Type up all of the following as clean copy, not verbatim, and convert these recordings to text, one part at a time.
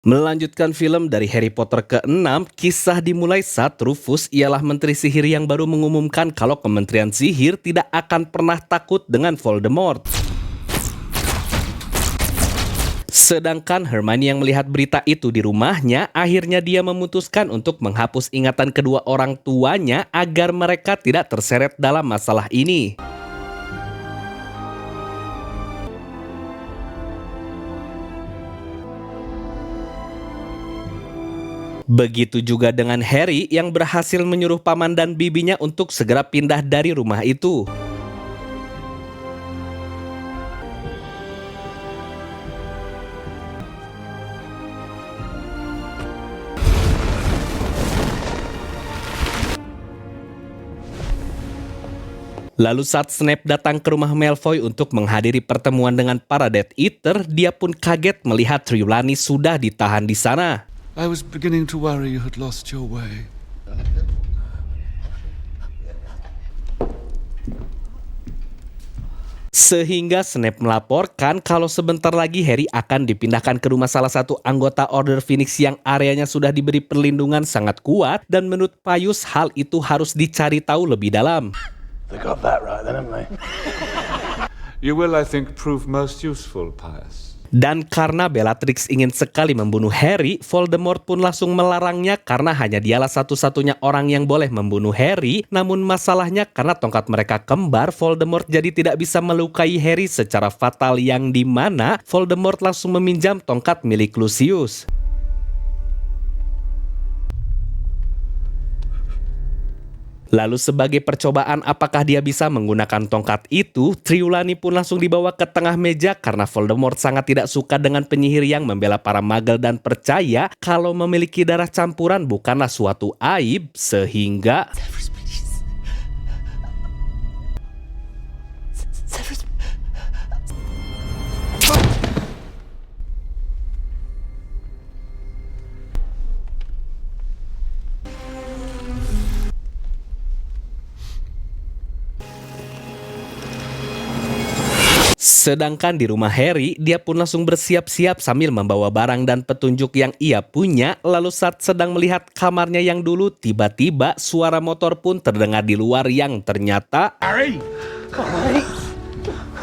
Melanjutkan film dari Harry Potter ke-6, kisah dimulai saat Rufus ialah menteri sihir yang baru mengumumkan kalau Kementerian Sihir tidak akan pernah takut dengan Voldemort. Sedangkan Hermione yang melihat berita itu di rumahnya, akhirnya dia memutuskan untuk menghapus ingatan kedua orang tuanya agar mereka tidak terseret dalam masalah ini. Begitu juga dengan Harry yang berhasil menyuruh paman dan bibinya untuk segera pindah dari rumah itu. Lalu saat Snape datang ke rumah Malfoy untuk menghadiri pertemuan dengan para Death Eater, dia pun kaget melihat Trelawney sudah ditahan di sana. I was beginning to worry you had lost your way. Sehingga Snape melaporkan kalau sebentar lagi Harry akan dipindahkan ke rumah salah satu anggota Order Phoenix yang areanya sudah diberi perlindungan sangat kuat, dan menurut Pius hal itu harus dicari tahu lebih dalam. They got that right then, haven't they? You will, I think, prove most useful, Pius. Dan karena Bellatrix ingin sekali membunuh Harry, Voldemort pun langsung melarangnya karena hanya dialah satu-satunya orang yang boleh membunuh Harry. Namun masalahnya karena tongkat mereka kembar, Voldemort jadi tidak bisa melukai Harry secara fatal, yang dimana Voldemort langsung meminjam tongkat milik Lucius. Lalu sebagai percobaan apakah dia bisa menggunakan tongkat itu, Trelawney pun langsung dibawa ke tengah meja karena Voldemort sangat tidak suka dengan penyihir yang membela para Muggle dan percaya kalau memiliki darah campuran bukanlah suatu aib, sehingga sedangkan di rumah Harry, dia pun langsung bersiap-siap sambil membawa barang dan petunjuk yang ia punya. Lalu saat sedang melihat kamarnya yang dulu, tiba-tiba suara motor pun terdengar di luar yang ternyata Harry! Come on, mate.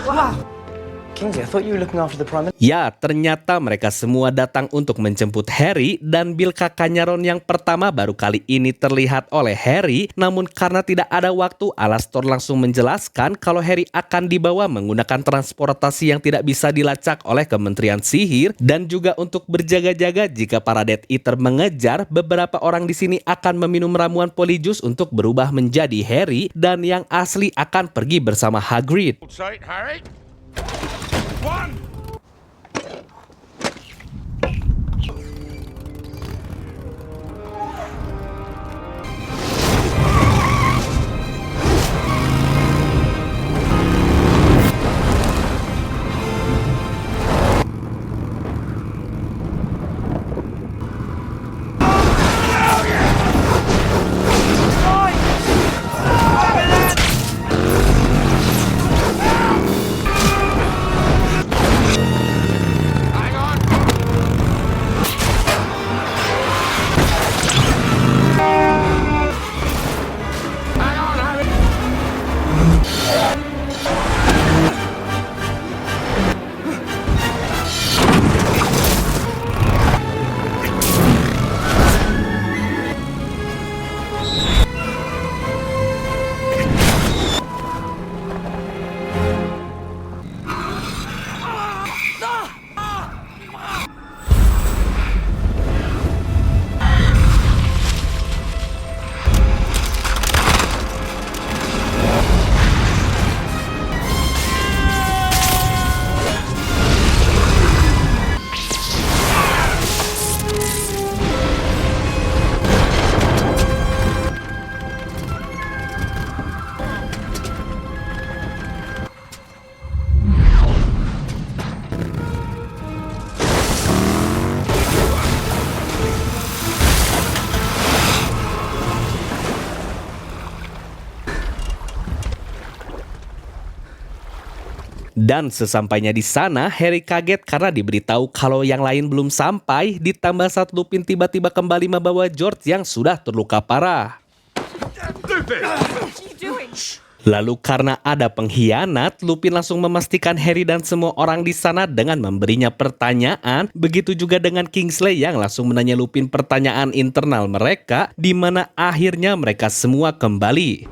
Wow. Kingsley, I thought you were looking after the Prime Minister. ya, ternyata mereka semua datang untuk menjemput Harry, dan Bill kakaknya Ron yang pertama baru kali ini terlihat oleh Harry. Namun karena tidak ada waktu, Alastor langsung menjelaskan kalau Harry akan dibawa menggunakan transportasi yang tidak bisa dilacak oleh Kementerian Sihir, dan juga untuk berjaga-jaga jika para Death Eater mengejar. Beberapa orang di sini akan meminum ramuan Polyjuice untuk berubah menjadi Harry, dan yang asli akan pergi bersama Hagrid. Sight, Harry. One. Dan sesampainya di sana, Harry kaget karena diberitahu kalau yang lain belum sampai, ditambah saat Lupin tiba-tiba kembali membawa George yang sudah terluka parah. Lalu karena ada pengkhianat, Lupin langsung memastikan Harry dan semua orang di sana dengan memberinya pertanyaan. Begitu juga dengan Kingsley yang langsung menanya Lupin pertanyaan internal mereka, di mana akhirnya mereka semua kembali.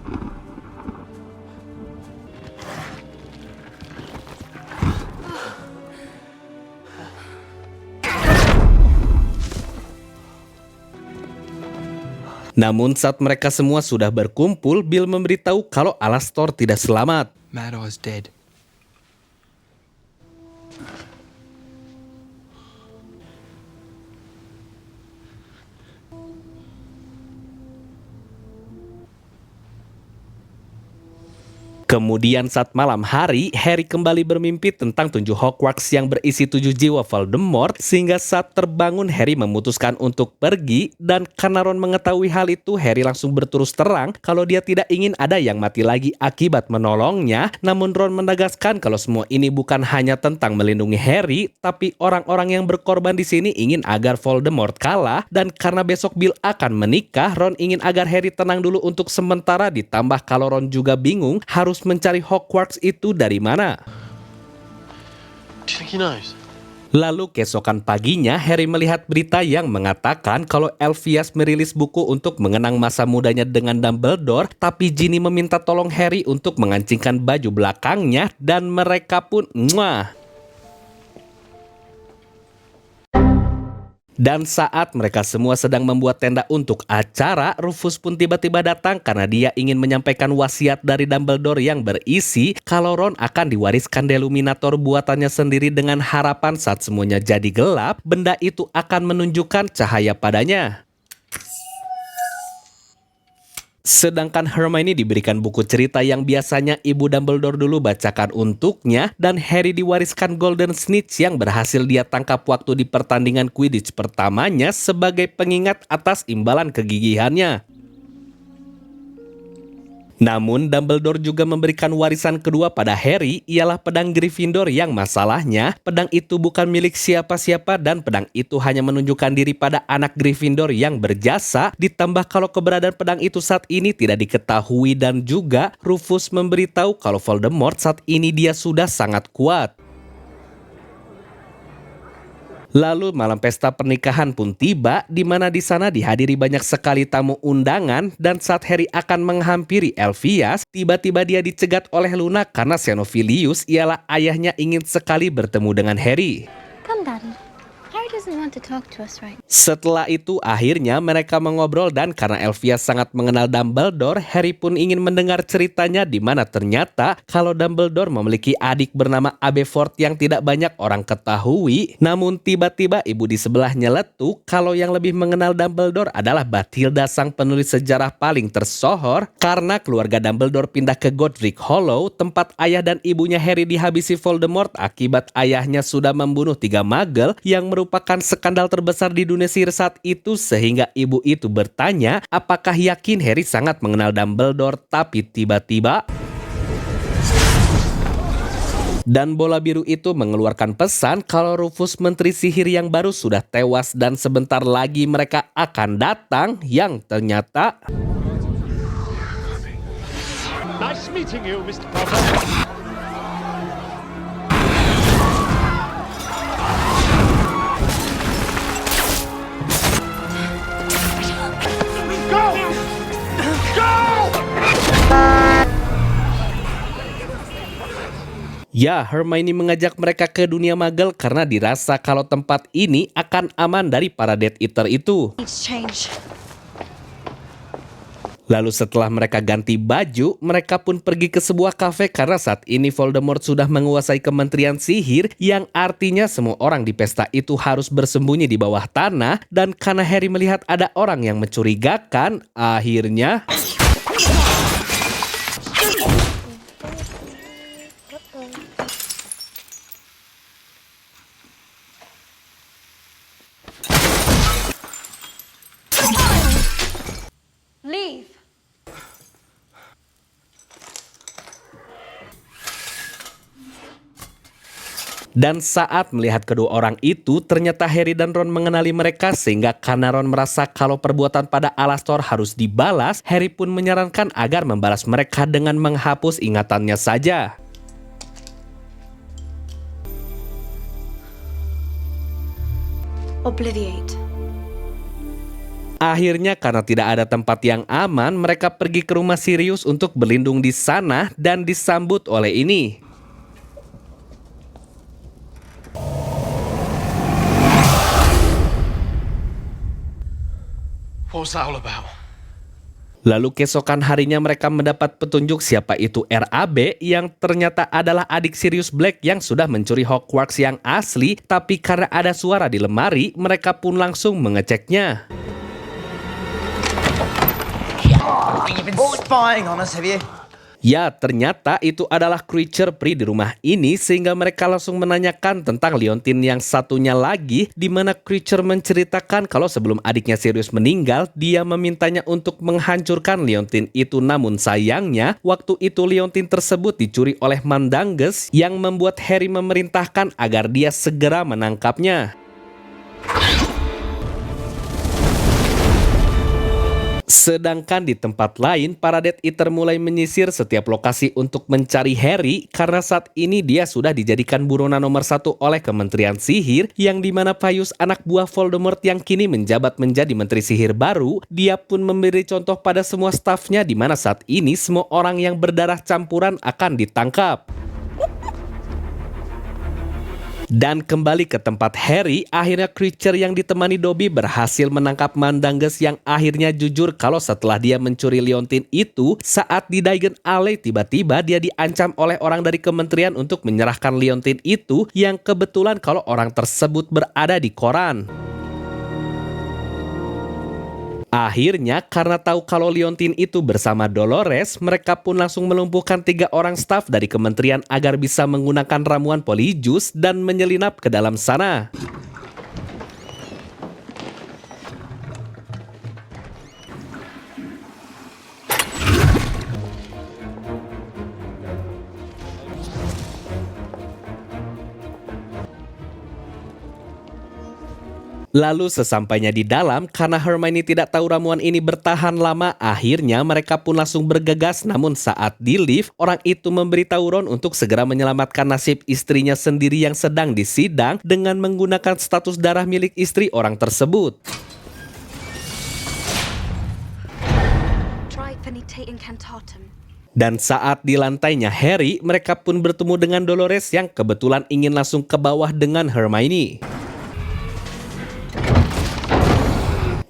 Namun saat mereka semua sudah berkumpul, Bill memberitahu kalau Alastor tidak selamat. Mad Eye's dead. Kemudian saat malam hari, Harry kembali bermimpi tentang 7 Hogwarts yang berisi 7 jiwa Voldemort, sehingga saat terbangun Harry memutuskan untuk pergi, dan karena Ron mengetahui hal itu, Harry langsung berterus terang kalau dia tidak ingin ada yang mati lagi akibat menolongnya. Namun Ron menegaskan kalau semua ini bukan hanya tentang melindungi Harry, tapi orang-orang yang berkorban di sini ingin agar Voldemort kalah, dan karena besok Bill akan menikah, Ron ingin agar Harry tenang dulu untuk sementara, ditambah kalau Ron juga bingung harus mencari Hogwarts itu dari mana. Do you think he knows? Lalu keesokan paginya, Harry melihat berita yang mengatakan kalau Elphias merilis buku untuk mengenang masa mudanya dengan Dumbledore, tapi Ginny meminta tolong Harry untuk mengancingkan baju belakangnya, dan mereka pun muah. Dan saat mereka semua sedang membuat tenda untuk acara, Rufus pun tiba-tiba datang karena dia ingin menyampaikan wasiat dari Dumbledore yang berisi kalau Ron akan diwariskan Deluminator buatannya sendiri dengan harapan saat semuanya jadi gelap, benda itu akan menunjukkan cahaya padanya. Sedangkan Hermione diberikan buku cerita yang biasanya Ibu Dumbledore dulu bacakan untuknya, dan Harry diwariskan Golden Snitch yang berhasil dia tangkap waktu di pertandingan Quidditch pertamanya sebagai pengingat atas imbalan kegigihannya. Namun Dumbledore juga memberikan warisan kedua pada Harry, ialah pedang Gryffindor yang masalahnya pedang itu bukan milik siapa-siapa dan pedang itu hanya menunjukkan diri pada anak Gryffindor yang berjasa, ditambah kalau keberadaan pedang itu saat ini tidak diketahui, dan juga Rufus memberitahu kalau Voldemort saat ini dia sudah sangat kuat. Lalu malam pesta pernikahan pun tiba, di mana di sana dihadiri banyak sekali tamu undangan, dan saat Harry akan menghampiri Elphias, tiba-tiba dia dicegat oleh Luna karena Xenophilius ialah ayahnya ingin sekali bertemu dengan Harry. Come, Daddy. Harry doesn't want to talk to us right now. Setelah itu akhirnya mereka mengobrol, dan karena Elphias sangat mengenal Dumbledore, Harry pun ingin mendengar ceritanya, di mana ternyata kalau Dumbledore memiliki adik bernama Aberforth yang tidak banyak orang ketahui. Namun tiba-tiba ibu di sebelah nyeletuk kalau yang lebih mengenal Dumbledore adalah Bathilda, sang penulis sejarah paling tersohor, karena keluarga Dumbledore pindah ke Godric Hollow, tempat ayah dan ibunya Harry dihabisi Voldemort akibat ayahnya sudah membunuh 3 Muggle yang merupakan skandal terbesar di dunia sihir saat itu, sehingga ibu itu bertanya apakah yakin Harry sangat mengenal Dumbledore, tapi tiba-tiba dan bola biru itu mengeluarkan pesan kalau Rufus menteri sihir yang baru sudah tewas dan sebentar lagi mereka akan datang, yang ternyata Nice meeting you, Mr. Potter. ya, Hermione mengajak mereka ke dunia Muggle karena dirasa kalau tempat ini akan aman dari para Death Eater itu. It's change. Lalu setelah mereka ganti baju, mereka pun pergi ke sebuah kafe karena saat ini Voldemort sudah menguasai Kementerian Sihir, yang artinya semua orang di pesta itu harus bersembunyi di bawah tanah, dan karena Harry melihat ada orang yang mencurigakan, akhirnya Leave. Dan saat melihat kedua orang itu, ternyata Harry dan Ron mengenali mereka sehingga karena Ron merasa kalau perbuatan pada Alastor harus dibalas, Harry pun menyarankan agar membalas mereka dengan menghapus ingatannya saja. Obliviate. Akhirnya karena tidak ada tempat yang aman, mereka pergi ke rumah Sirius untuk berlindung di sana dan disambut oleh ini. What was that all about? Lalu keesokan harinya mereka mendapat petunjuk siapa itu RAB yang ternyata adalah adik Sirius Black yang sudah mencuri Hogwarts yang asli, tapi karena ada suara di lemari, mereka pun langsung mengeceknya. You've been spying on us, have you? Ya, ternyata itu adalah creature pri di rumah ini sehingga mereka langsung menanyakan tentang Leontyne yang satunya lagi, di mana creature menceritakan kalau sebelum adiknya Sirius meninggal, dia memintanya untuk menghancurkan Leontyne itu, namun sayangnya waktu itu Leontyne tersebut dicuri oleh Mandangus yang membuat Harry memerintahkan agar dia segera menangkapnya. Sedangkan di tempat lain, para Death Eater mulai menyisir setiap lokasi untuk mencari Harry karena saat ini dia sudah dijadikan buronan nomor 1 oleh Kementerian Sihir, yang dimana Pius, anak buah Voldemort yang kini menjabat menjadi Menteri Sihir baru, dia pun memberi contoh pada semua stafnya di mana saat ini semua orang yang berdarah campuran akan ditangkap. Dan kembali ke tempat Harry, akhirnya creature yang ditemani Dobby berhasil menangkap Mandangus yang akhirnya jujur kalau setelah dia mencuri Leontyne itu, saat di Diagon Alley tiba-tiba dia diancam oleh orang dari kementerian untuk menyerahkan Leontyne itu, yang kebetulan kalau orang tersebut berada di koran. Akhirnya, karena tahu kalau Leontyne itu bersama Dolores, mereka pun langsung melumpuhkan 3 orang staf dari kementerian agar bisa menggunakan ramuan Polyjuice dan menyelinap ke dalam sana. Lalu sesampainya di dalam, karena Hermione tidak tahu ramuan ini bertahan lama, akhirnya mereka pun langsung bergegas. Namun saat di lift, orang itu memberitahu Ron untuk segera menyelamatkan nasib istrinya sendiri yang sedang disidang dengan menggunakan status darah milik istri orang tersebut. Try Finite Incantatem. Dan saat di lantainya Harry, mereka pun bertemu dengan Dolores yang kebetulan ingin langsung ke bawah dengan Hermione.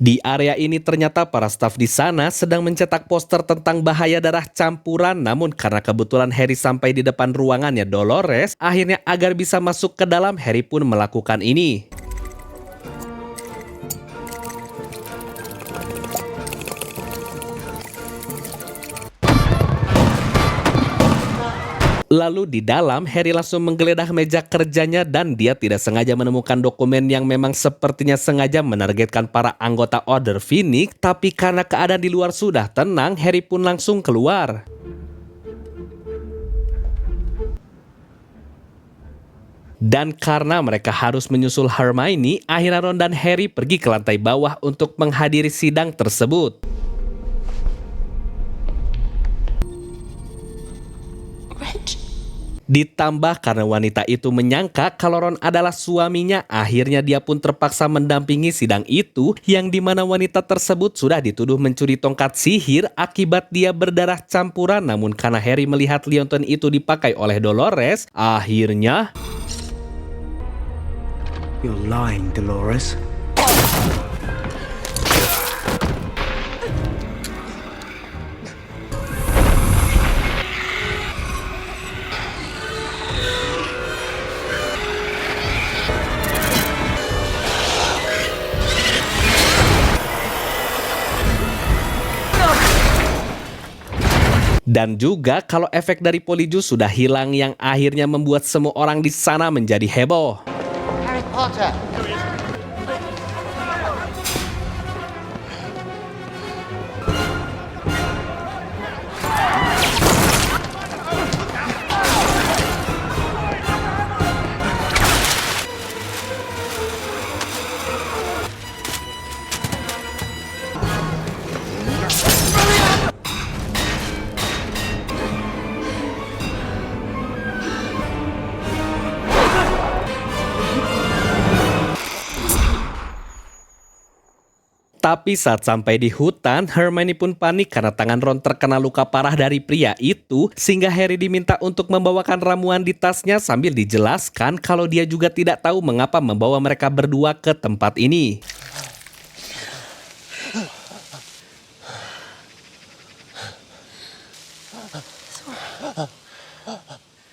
Di area ini ternyata para staf di sana sedang mencetak poster tentang bahaya darah campuran, namun karena kebetulan Harry sampai di depan ruangannya Dolores, akhirnya agar bisa masuk ke dalam, Harry pun melakukan ini. Lalu di dalam, Harry langsung menggeledah meja kerjanya dan dia tidak sengaja menemukan dokumen yang memang sepertinya sengaja menargetkan para anggota Order Phoenix, tapi karena keadaan di luar sudah tenang, Harry pun langsung keluar. Dan karena mereka harus menyusul Hermione, akhirnya Ron dan Harry pergi ke lantai bawah untuk menghadiri sidang tersebut. Ditambah karena wanita itu menyangka kalau Ron adalah suaminya, akhirnya dia pun terpaksa mendampingi sidang itu, yang dimana wanita tersebut sudah dituduh mencuri tongkat sihir akibat dia berdarah campuran. Namun karena Harry melihat Leontyne itu dipakai oleh Dolores, akhirnya... You're lying, Dolores. Dan juga kalau efek dari Polyjuice sudah hilang, yang akhirnya membuat semua orang di sana menjadi heboh. Harry Potter! Tapi saat sampai di hutan, Hermione pun panik karena tangan Ron terkena luka parah dari pria itu, sehingga Harry diminta untuk membawakan ramuan di tasnya sambil dijelaskan kalau dia juga tidak tahu mengapa membawa mereka berdua ke tempat ini.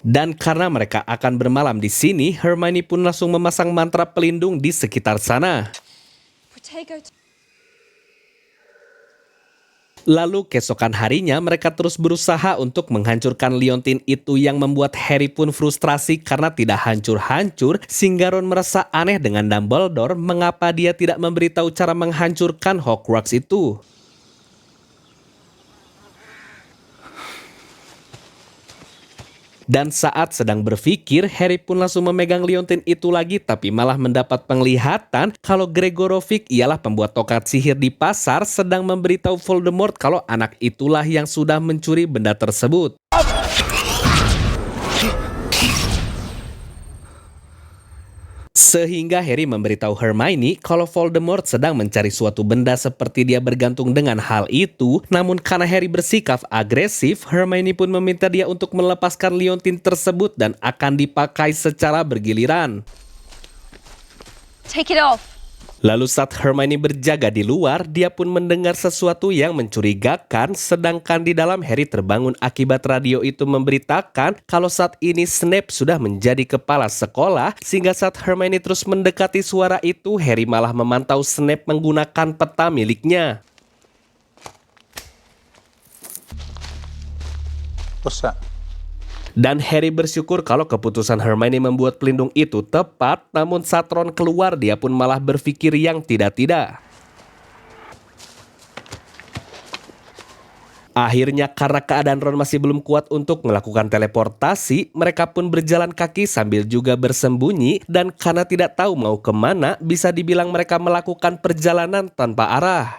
Dan karena mereka akan bermalam di sini, Hermione pun langsung memasang mantra pelindung di sekitar sana. Lalu keesokan harinya mereka terus berusaha untuk menghancurkan liontin itu yang membuat Harry pun frustrasi karena tidak hancur-hancur, sehingga Ron merasa aneh dengan Dumbledore mengapa dia tidak memberitahu cara menghancurkan Hogwarts itu. Dan saat sedang berpikir, Harry pun langsung memegang liontin itu lagi tapi malah mendapat penglihatan kalau Gregorovic ialah pembuat tongkat sihir di pasar sedang memberitahu Voldemort kalau anak itulah yang sudah mencuri benda tersebut. Sehingga Harry memberitahu Hermione kalau Voldemort sedang mencari suatu benda seperti dia bergantung dengan hal itu. Namun karena Harry bersikap agresif, Hermione pun meminta dia untuk melepaskan liontin tersebut dan akan dipakai secara bergiliran. Take it off. Lalu saat Hermione berjaga di luar, dia pun mendengar sesuatu yang mencurigakan, sedangkan di dalam Harry terbangun akibat radio itu memberitakan kalau saat ini Snape sudah menjadi kepala sekolah, sehingga saat Hermione terus mendekati suara itu, Harry malah memantau Snape menggunakan peta miliknya. What's that? Dan Harry bersyukur kalau keputusan Hermione membuat pelindung itu tepat, namun saat Ron keluar dia pun malah berpikir yang tidak-tidak. Akhirnya karena keadaan Ron masih belum kuat untuk melakukan teleportasi, mereka pun berjalan kaki sambil juga bersembunyi, dan karena tidak tahu mau kemana, bisa dibilang mereka melakukan perjalanan tanpa arah.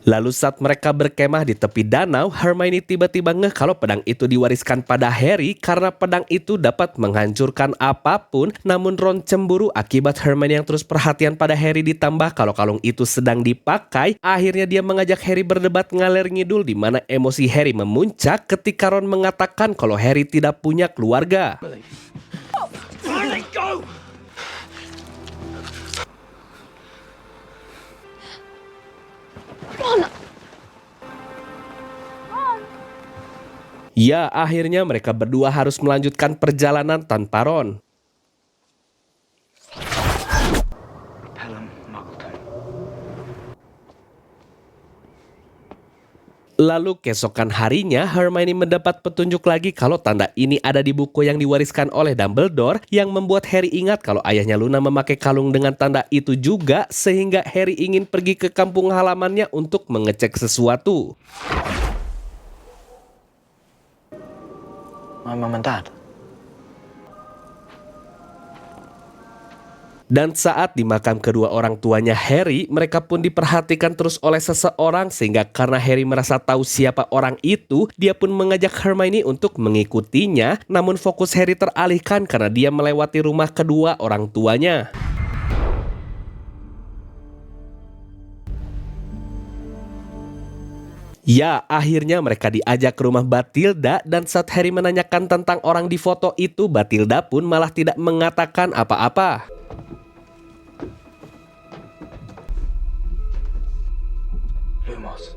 Lalu saat mereka berkemah di tepi danau, Hermione tiba-tiba ngeh kalau pedang itu diwariskan pada Harry karena pedang itu dapat menghancurkan apapun. Namun Ron cemburu akibat Hermione yang terus perhatian pada Harry ditambah kalau kalung itu sedang dipakai. Akhirnya dia mengajak Harry berdebat ngalir ngidul di mana emosi Harry memuncak ketika Ron mengatakan kalau Harry tidak punya keluarga. Ya, akhirnya mereka berdua harus melanjutkan perjalanan tanpa Ron. Lalu keesokan harinya, Hermione mendapat petunjuk lagi kalau tanda ini ada di buku yang diwariskan oleh Dumbledore, yang membuat Harry ingat kalau ayahnya Luna memakai kalung dengan tanda itu juga, sehingga Harry ingin pergi ke kampung halamannya untuk mengecek sesuatu. My mum and dad. Dan saat di makam kedua orang tuanya Harry, mereka pun diperhatikan terus oleh seseorang, sehingga karena Harry merasa tahu siapa orang itu, dia pun mengajak Hermione untuk mengikutinya. Namun fokus Harry teralihkan karena dia melewati rumah kedua orang tuanya. Ya, akhirnya mereka diajak ke rumah Bathilda, dan saat Harry menanyakan tentang orang di foto itu, Bathilda pun malah tidak mengatakan apa-apa.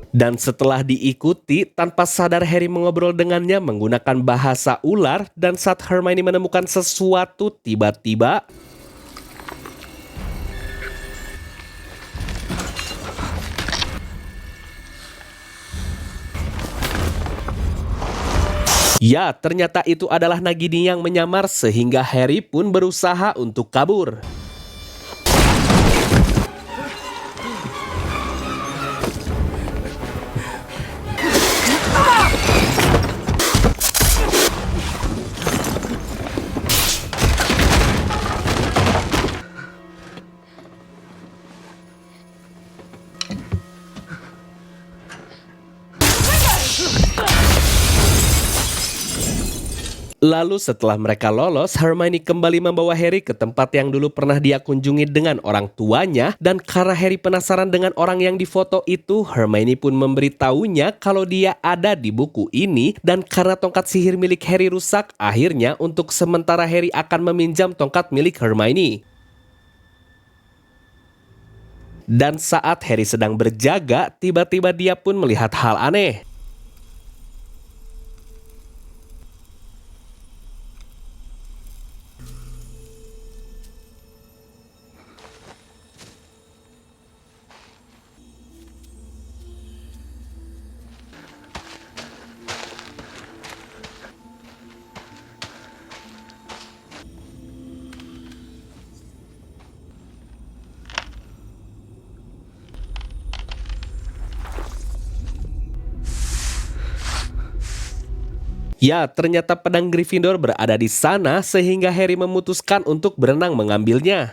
Dan setelah diikuti, tanpa sadar Harry mengobrol dengannya menggunakan bahasa ular, dan saat Hermione menemukan sesuatu, tiba-tiba ya, ternyata itu adalah Nagini yang menyamar, sehingga Harry pun berusaha untuk kabur. Lalu setelah mereka lolos, Hermione kembali membawa Harry ke tempat yang dulu pernah dia kunjungi dengan orang tuanya, dan karena Harry penasaran dengan orang yang difoto itu, Hermione pun memberitahunya kalau dia ada di buku ini, dan karena tongkat sihir milik Harry rusak, akhirnya untuk sementara Harry akan meminjam tongkat milik Hermione. Dan saat Harry sedang berjaga, tiba-tiba dia pun melihat hal aneh. Ya, ternyata pedang Gryffindor berada di sana sehingga Harry memutuskan untuk berenang mengambilnya.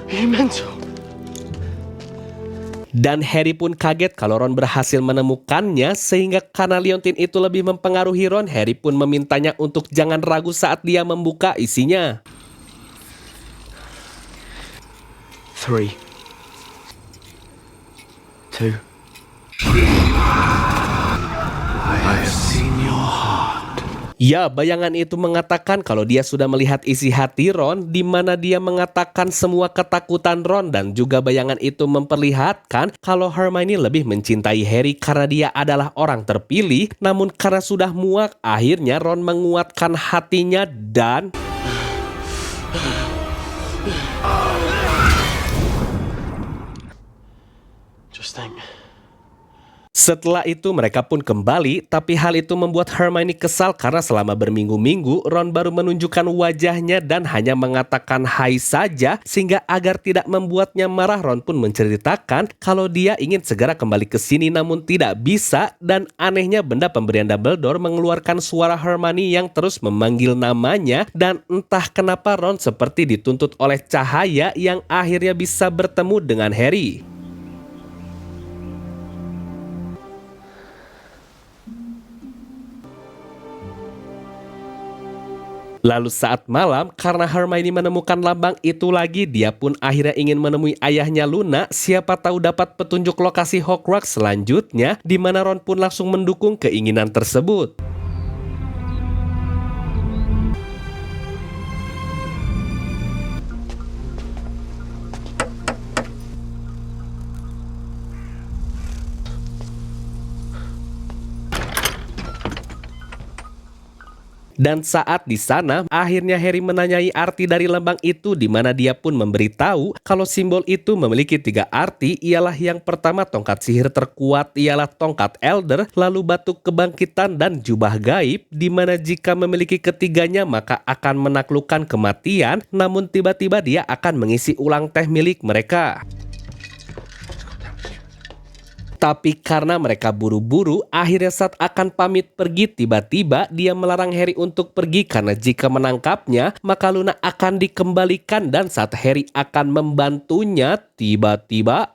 Are you mental? Dan Harry pun kaget kalau Ron berhasil menemukannya, sehingga karena liontin itu lebih mempengaruhi Ron, Harry pun memintanya untuk jangan ragu saat dia membuka isinya. 3, 2. Ya, bayangan itu mengatakan kalau dia sudah melihat isi hati Ron, di mana dia mengatakan semua ketakutan Ron, dan juga bayangan itu memperlihatkan kalau Hermione lebih mencintai Harry karena dia adalah orang terpilih. Namun karena sudah muak, akhirnya Ron menguatkan hatinya dan... Just think. Setelah itu mereka pun kembali, tapi hal itu membuat Hermione kesal karena selama berminggu-minggu Ron baru menunjukkan wajahnya dan hanya mengatakan hai saja, sehingga agar tidak membuatnya marah, Ron pun menceritakan kalau dia ingin segera kembali ke sini namun tidak bisa, dan anehnya benda pemberian Dumbledore mengeluarkan suara Hermione yang terus memanggil namanya, dan entah kenapa Ron seperti dituntut oleh cahaya yang akhirnya bisa bertemu dengan Harry. Lalu saat malam, karena Hermione menemukan lambang itu lagi, dia pun akhirnya ingin menemui ayahnya Luna, siapa tahu dapat petunjuk lokasi Hogwarts selanjutnya, di mana Ron pun langsung mendukung keinginan tersebut. Dan saat di sana, akhirnya Harry menanyai arti dari lambang itu, di mana dia pun memberitahu kalau simbol itu memiliki 3 arti, ialah yang pertama tongkat sihir terkuat ialah tongkat Elder, lalu batu kebangkitan dan jubah gaib, di mana jika memiliki ketiganya maka akan menaklukkan kematian, namun tiba-tiba dia akan mengisi ulang teh milik mereka. Tapi karena mereka buru-buru, akhirnya saat akan pamit pergi, tiba-tiba dia melarang Harry untuk pergi karena jika menangkapnya, maka Luna akan dikembalikan, dan saat Harry akan membantunya, tiba-tiba...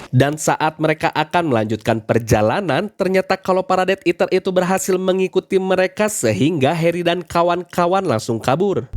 Dan saat mereka akan melanjutkan perjalanan, ternyata kalau para Death Eater itu berhasil mengikuti mereka sehingga Harry dan kawan-kawan langsung kabur.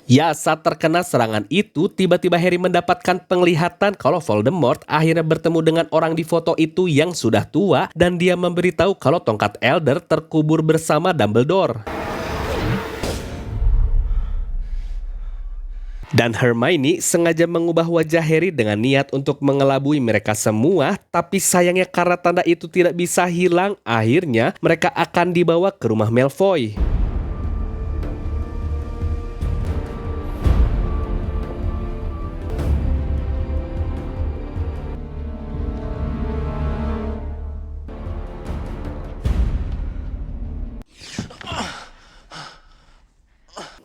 Ya, saat terkena serangan itu, tiba-tiba Harry mendapatkan penglihatan kalau Voldemort akhirnya bertemu dengan orang di foto itu yang sudah tua dan dia memberitahu kalau tongkat Elder terkubur bersama Dumbledore. Dan Hermione sengaja mengubah wajah Harry dengan niat untuk mengelabui mereka semua, tapi sayangnya karena tanda itu tidak bisa hilang, akhirnya mereka akan dibawa ke rumah Malfoy.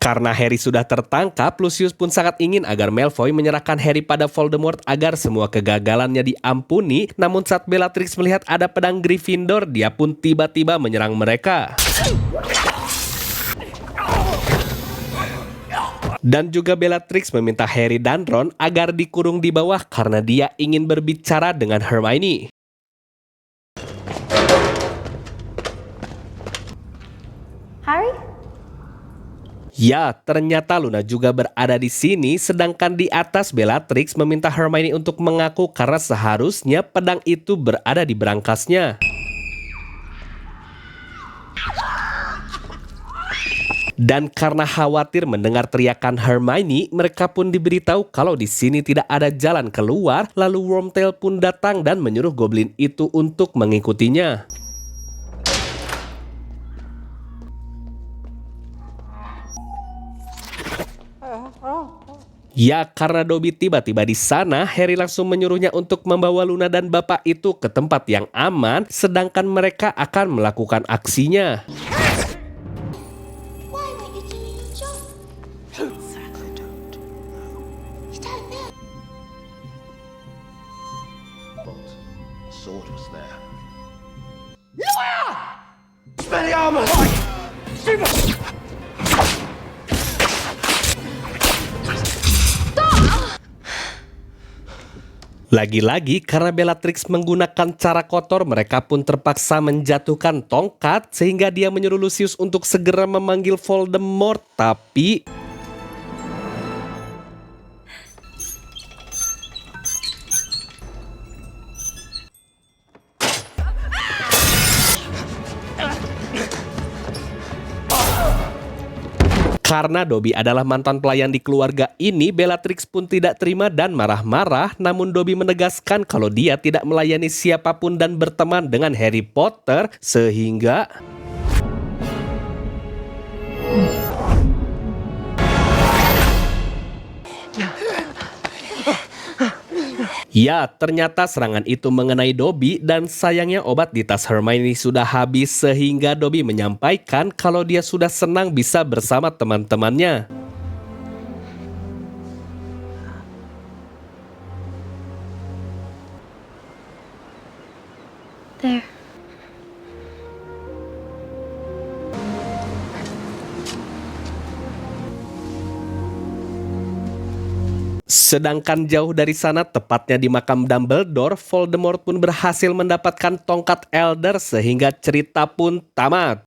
Karena Harry sudah tertangkap, Lucius pun sangat ingin agar Malfoy menyerahkan Harry pada Voldemort agar semua kegagalannya diampuni. Namun saat Bellatrix melihat ada pedang Gryffindor, dia pun tiba-tiba menyerang mereka. Dan juga Bellatrix meminta Harry dan Ron agar dikurung di bawah karena dia ingin berbicara dengan Hermione. Harry? Ya, ternyata Luna juga berada di sini, sedangkan di atas Bellatrix meminta Hermione untuk mengaku karena seharusnya pedang itu berada di berangkasnya. Dan karena khawatir mendengar teriakan Hermione, mereka pun diberitahu kalau di sini tidak ada jalan keluar, lalu Wormtail pun datang dan menyuruh goblin itu untuk mengikutinya. Ya, karena Dobby tiba-tiba di sana, Harry langsung menyuruhnya untuk membawa Luna dan bapak itu ke tempat yang aman, sedangkan mereka akan melakukan aksinya. Why were you doing your job? Exactly, don't. You don't know. Sword was there. Lagi-lagi karena Bellatrix menggunakan cara kotor, mereka pun terpaksa menjatuhkan tongkat sehingga dia menyuruh Lucius untuk segera memanggil Voldemort, tapi karena Dobby adalah mantan pelayan di keluarga ini, Bellatrix pun tidak terima dan marah-marah. Namun Dobby menegaskan kalau dia tidak melayani siapapun dan berteman dengan Harry Potter, sehingga ya, ternyata serangan itu mengenai Dobby dan sayangnya obat di tas Hermione sudah habis sehingga Dobby menyampaikan kalau dia sudah senang bisa bersama teman-temannya. There. Sedangkan jauh dari sana, tepatnya di makam Dumbledore, Voldemort pun berhasil mendapatkan tongkat Elder sehingga cerita pun tamat.